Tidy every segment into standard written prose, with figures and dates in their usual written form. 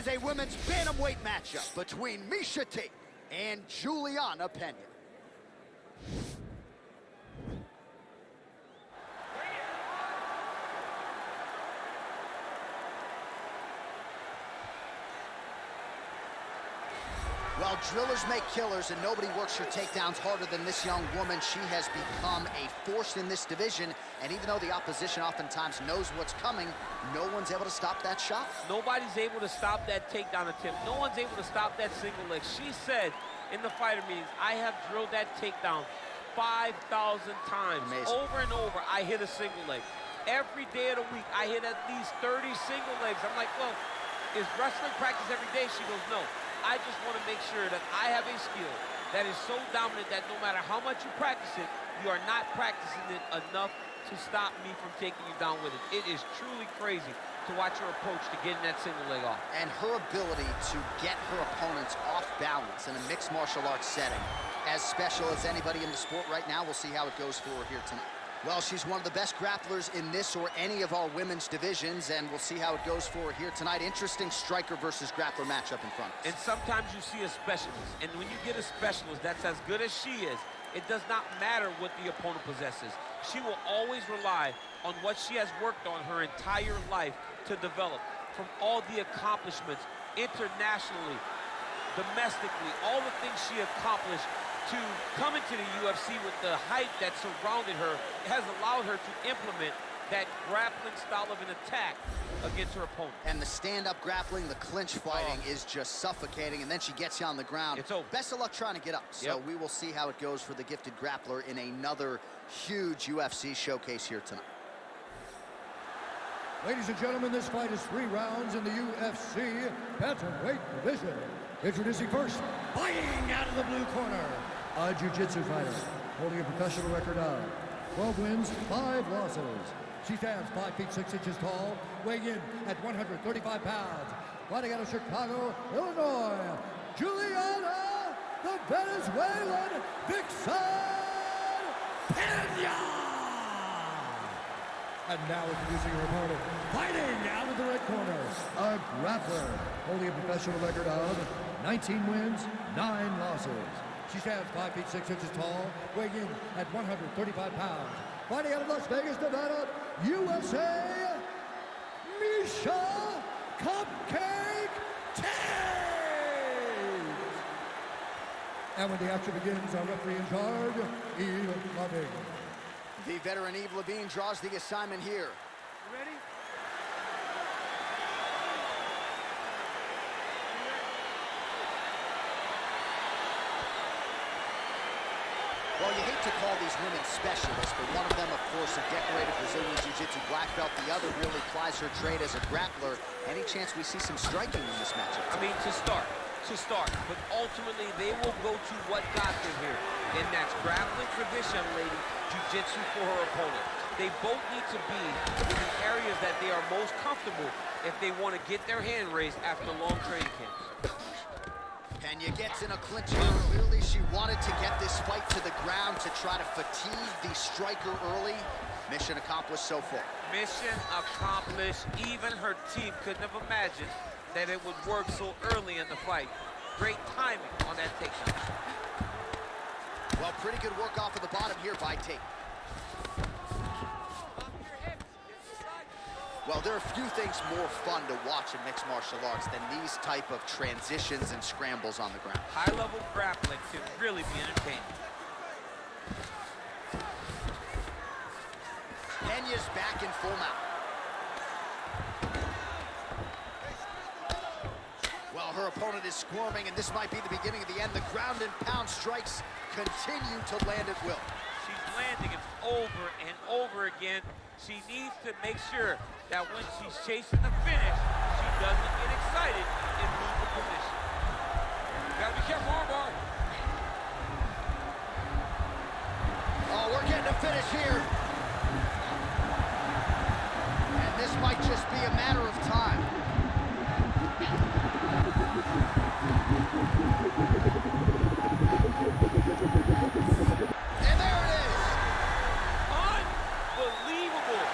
is a women's bantamweight matchup between Miesha Tate and Julianna Pena. Well, drillers make killers, and nobody works her takedowns harder than this young woman. She has become a force in this division, and even though the opposition oftentimes knows what's coming, no one's able to stop that shot. Nobody's able to stop that takedown attempt. No one's able to stop that single leg. She said in the fighter meetings, I have drilled that takedown 5,000 times. Amazing. Over and over, I hit a single leg. Every day of the week, I hit at least 30 single legs. I'm like, well, is wrestling practice every day? She goes, no. I just want to make sure that I have a skill that is so dominant that no matter how much you practice it, you are not practicing it enough to stop me from taking you down with it. It is truly crazy to watch her approach to getting that single leg off. And her ability to get her opponents off balance in a mixed martial arts setting, as special as anybody in the sport right now. We'll see how it goes for her here tonight. Well, she's one of the best grapplers in this or any of our women's divisions, and we'll see how it goes for her here tonight. Interesting striker versus grappler matchup in front of us. And sometimes you see a specialist, and when you get a specialist that's as good as she is, it does not matter what the opponent possesses. She will always rely on what she has worked on her entire life to develop, from all the accomplishments internationally, domestically, all the things she accomplished. To come into the UFC with the hype that surrounded her has allowed her to implement that grappling style of an attack against her opponent. And the stand-up grappling, the clinch fighting is just suffocating, and then she gets you on the ground. It's over. Best of luck trying to get up. So we will see how it goes for the gifted grappler in another huge UFC showcase here tonight. Ladies and gentlemen, this fight is 3 rounds in the UFC bantamweight division. Introducing first, fighting out of the blue corner, a jiu-jitsu fighter holding a professional record of 12 wins, 5 losses. She stands 5 feet 6 inches tall, weighing in at 135 pounds. Fighting out of Chicago, Illinois, Julianna, the Venezuelan Vixen Pena! And now introducing her opponent, fighting out of the red corner, a grappler holding a professional record of 19 wins, 9 losses. She stands 5 feet 6 inches tall, weighing in at 135 pounds. Fighting out of Las Vegas, Nevada, USA, Miesha Cupcake Tate! And when the action begins, our referee in charge, Eve Loving. The veteran Eve Levine draws the assignment here. You ready? Well, you hate to call these women specialists, but one of them, of course, a decorated Brazilian Jiu-Jitsu black belt. The other really plies her trade as a grappler. Any chance we see some striking in this matchup? I mean, to start. But ultimately, they will go to what got them here. And that's grappling for this young lady, jiu-jitsu for her opponent. They both need to be in the areas that they are most comfortable if they want to get their hand raised after long training camps. Pena gets in a clinch here. Clearly, she wanted to get this fight to the ground to try to fatigue the striker early. Mission accomplished so far. Mission accomplished. Even her team couldn't have imagined that it would work so early in the fight. Great timing on that takedown. Well, pretty good work off of the bottom here by Tate. Well, there are a few things more fun to watch in mixed martial arts than these type of transitions and scrambles on the ground. High-level grappling can really be entertaining. Pena's back in full mount. Well, her opponent is squirming, and this might be the beginning of the end. The ground and pound strikes continue to land at will. She's landing it over and over again. She needs to make sure that when she's chasing the finish, she doesn't get excited and lose the position. You gotta be careful, armbar. Oh, we're getting a finish here. And this might just be a matter of time. And there it is. Unbelievable.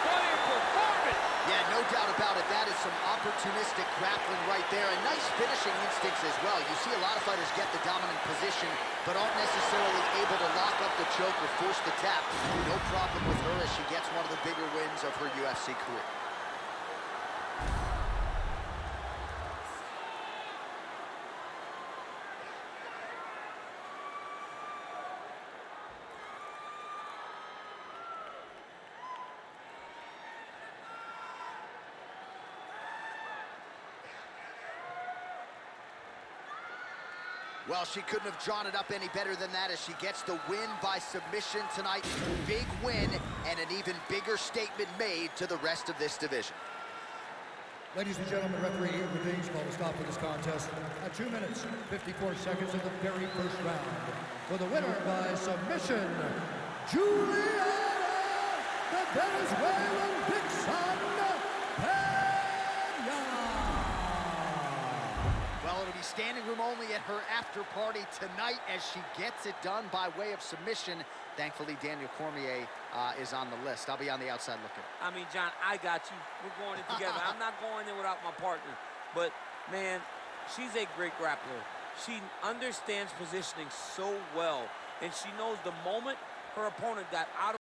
What a performance. Yeah, no doubt about it. That is some opportunistic grappling right fighters get the dominant position, but aren't necessarily able to lock up the choke or force the tap. No problem with her as she gets one of the bigger wins of her UFC career. Well, she couldn't have drawn it up any better than that as she gets the win by submission tonight. Big win and an even bigger statement made to the rest of this division. Ladies and gentlemen, referee Rutub called a stop to this contest at 2 minutes, 54 seconds of the very first round. For the winner by submission, Julianna, the Venezuelan Vixen, Pena. Well, it'll be standing room only at her after party tonight as she gets it done by way of submission. Thankfully, Daniel Cormier is on the list. I'll be on the outside looking. I mean, John, I got you. We're going in together. I'm not going in without my partner. But, man, she's a great grappler. She understands positioning so well, and she knows the moment her opponent got out of